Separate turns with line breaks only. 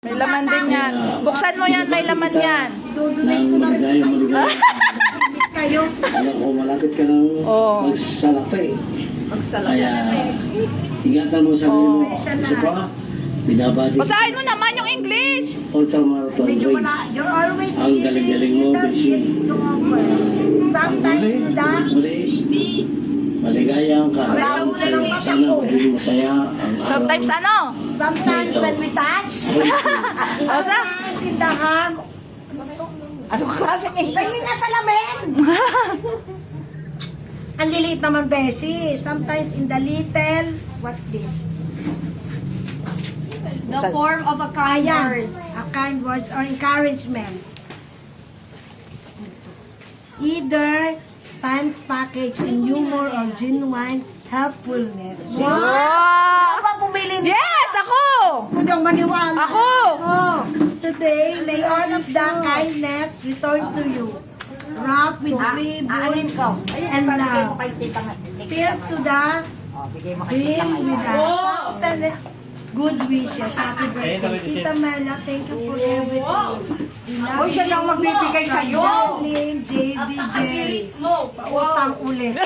May laman din yan. Buksan mo yan, may laman yan.
Dudunay ko na rin sa iyo. Miss kayo.
Alam ko, malapit ka ng
Oo.
magsalapay.
Magsalas.
Kaya, ingatan mo sa mo. Kasi pa, binabati.
Basahin mo naman yung English.
Ultramarathon
Medyo
race.
wala. You're always
Ang galing-galing mo,
little
Beshi.
gifts to others. Sometimes in the
Maligayang ka. Sana maging masaya ang araw.
Sometimes ano?
sometimes when we touch.
Osa?
Sometimes in the hand. Ano klaseng English? Nga sa lamin! Ang liliit naman, Beshi. Sometimes in the little, what's this?
The form of a kind
Ayan.
words.
A kind words or encouragement. Either times package in humor or genuine helpfulness.
Wow!
Ako pumili niya.
Yes, ako!
Hindi ako maniwala.
Ako!
Oh, today, may all of the kindness return to you. Wrap with ribbons and love. Filled to the brim with a thousand good wishes. Happy birthday. Tita Mela, thank you for everything.
Uy, siya lang magbibigay sa'yo.
Jacqueline, JB, Jerry. Pautang ulit.